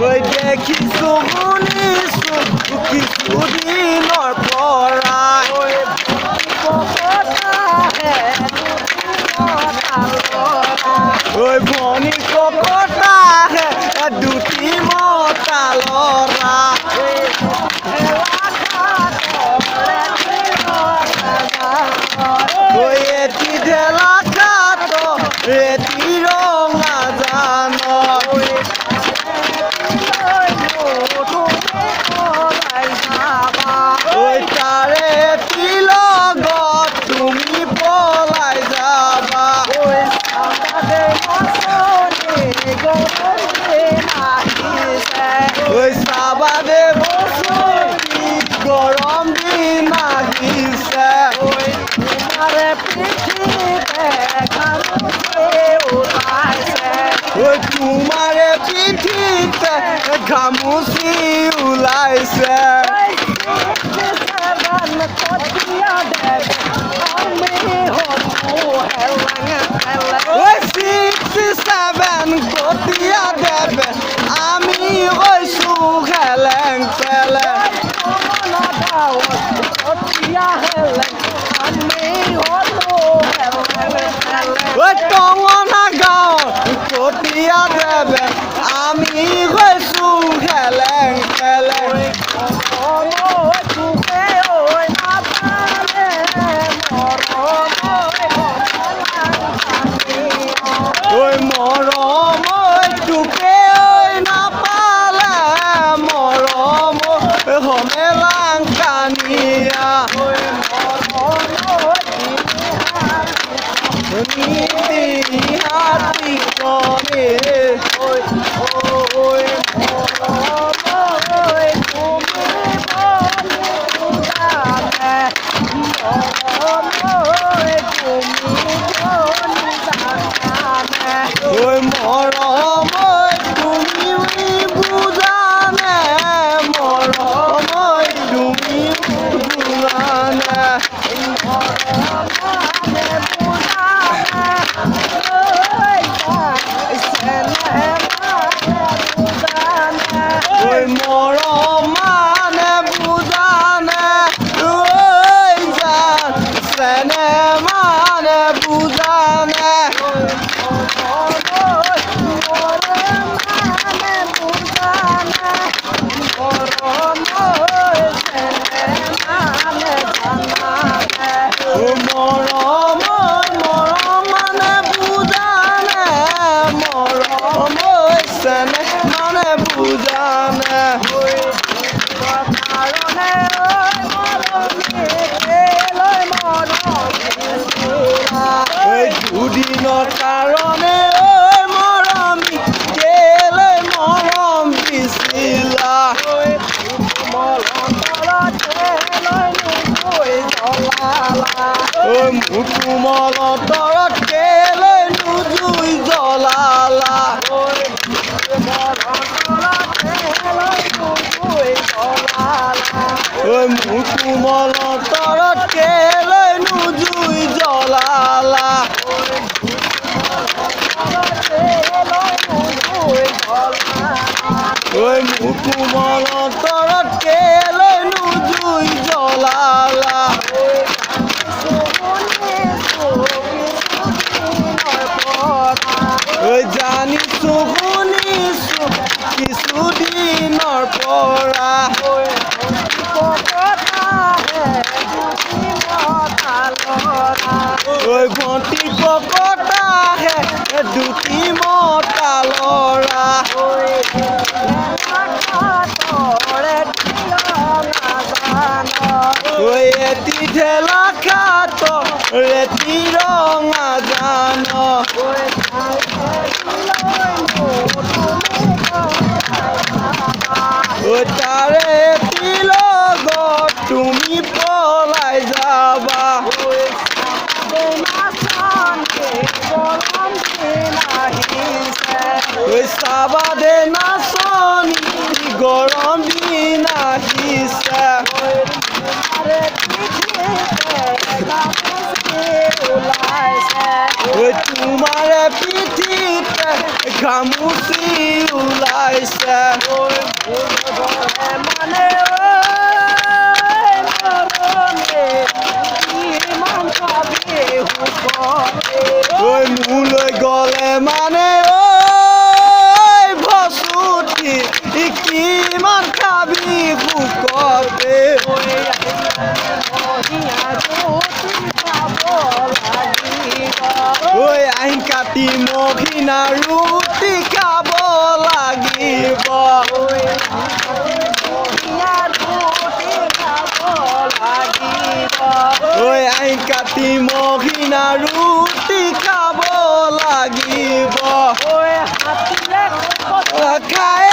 ওই দেখিছো শুনিছো কিছুদিনৰ পৰা ওই ভনী ককতা দুটি মতা লৰা ওই এটি ঢেলা খাত এটি ৰঙা জান ওই তাৰে এটি লগত তুমি পলাই যাবা ওই চাবাদে বছৰি গৰম দিন আহিছে ওই তোমাৰে পিঠিতে ঘামুচি ওলাইছে ওই 67 কতিয়া দেবে আমি হৈছো খেলেং খেলেং ওই টঙনা গাঁও কতিয়া দেবে আমি হৈছো খেলেং খেলেং ওই মৰম তোকে নাপালে মৰম হমেলাং কানিয়া হাতি কনে ওই মৰম তুমি বুজানে মৰম তুমি বুজানে ওই মৰম মানে বুজানে ওই জান চেনে মানে বুজানে মৰম মৰম মানে বুজানে মৰম চেনে মানে বুজানে এই দুদিনৰ কাৰণে মৰমী কেলৈ মৰম দিছিলা মোৰ কোমল তৰত কেলৈ নুজুই জ্বলালা মোৰ কোমল তৰত কেলৈ নুজুই জ্বলালা মোৰ কোমল তৰত কেলৈ নুজুই জ্বলালা জানিছো শুনিছো কিছুদিনৰ পৰা ওই ভণ্টি ককতা দুটি মতা লৰা ওই এটি ঢেলা খাত ৰেতি ৰঙা জান ওই তাৰে এটি লগত তুমি পলাই যাবা ওই চাবাদে নাচনি গৰম দিন আহিছে ওই তোমাৰে পিঠিতে ঘামুচি ওলাইছে মানে ইমান খাবি সুখতে ঐ মোলৈ গ'লে মানে ঐ ভচুতি কিমান খাবি ভোকতে ঐ আহিন কাটি মহিনা ৰুটি খাব লাগিব ঐ আহিন কাটি মহিনা ৰুটি খাব লাগিব খাই